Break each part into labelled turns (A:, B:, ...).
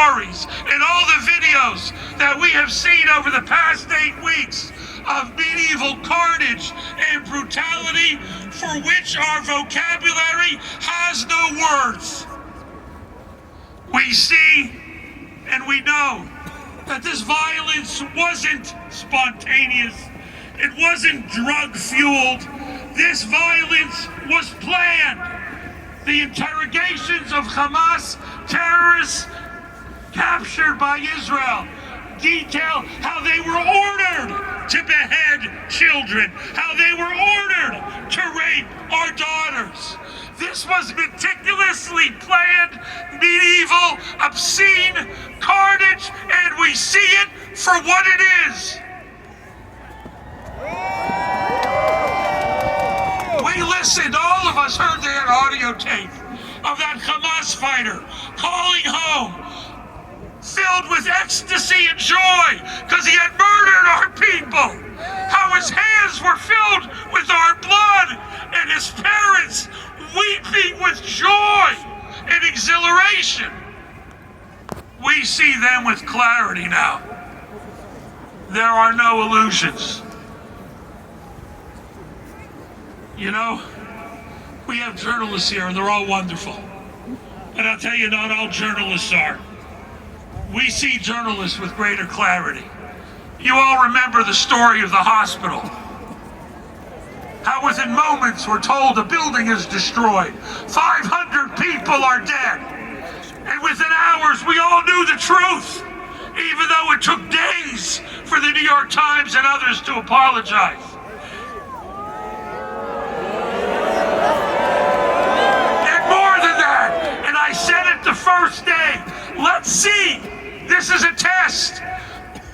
A: stories and all the videos that we have seen over the past 8 weeks of medieval carnage and brutality for which our vocabulary has no words. We see and we know that this violence wasn't spontaneous. It wasn't drug-fueled. This violence was planned. The interrogations of Hamas terrorists captured by Israel detail how they were ordered to behead children, how they were ordered to rape our daughters. This was meticulously planned, medieval, obscene carnage, and we see it for what it is. We listened, all of us heard that audio tape of that Hamas fighter calling home, filled with ecstasy and joy because he had murdered our people. How his hands were filled with our blood and his parents weeping with joy and exhilaration. We see them with clarity now. There are no illusions. You know, we have journalists here and they're all wonderful. And I'll tell you, not all journalists are. We see journalists with greater clarity. You all remember the story of the hospital. How within moments we're told a building is destroyed. 500 people are dead. And within hours we all knew the truth, even though it took days for the New York Times and others to apologize. And more than that, and I said it the first day, let's see, this is a test.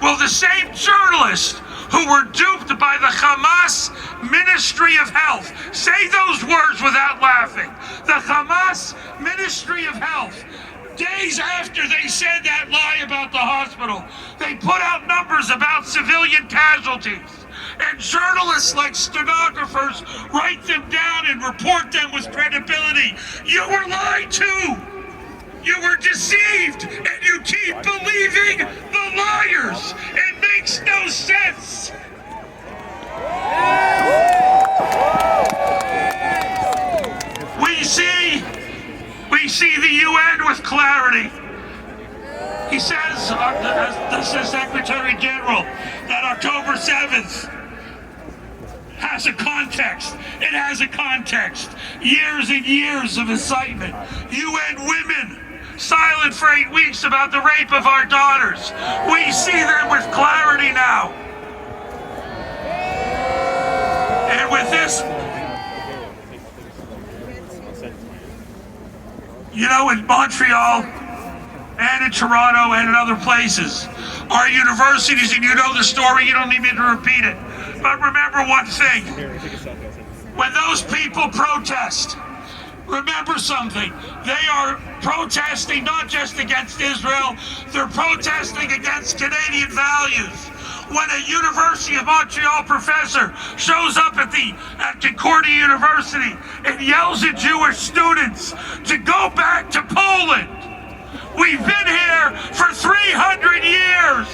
A: Will the same journalists who were duped by the Hamas Ministry of Health, say those words without laughing, the Hamas Ministry of Health, days after they said that lie about the hospital, they put out numbers about civilian casualties. And journalists like stenographers write them down and report them with credibility. You were lied to. You were deceived, and you keep believing the liars. It makes no sense. We see the UN with clarity. He says, the Secretary General, that October 7th has a context. It has a context. Years and years of incitement. UN women silent for 8 weeks about the rape of our daughters. We see them with clarity now. And with this, you know, in Montreal and in Toronto and in other places, our universities, and you know the story, you don't need me to repeat it, but remember one thing. When those people protest, remember something. They are protesting not just against Israel, they're protesting against Canadian values. When a University of Montreal professor shows up at Concordia University and yells at Jewish students to go back to Poland. We've been here for 300 years.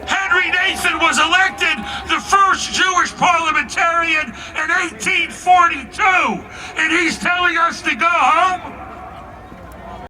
A: Henry Nathan was elected the first Jewish parliamentarian in 1842, and he's telling us to go home?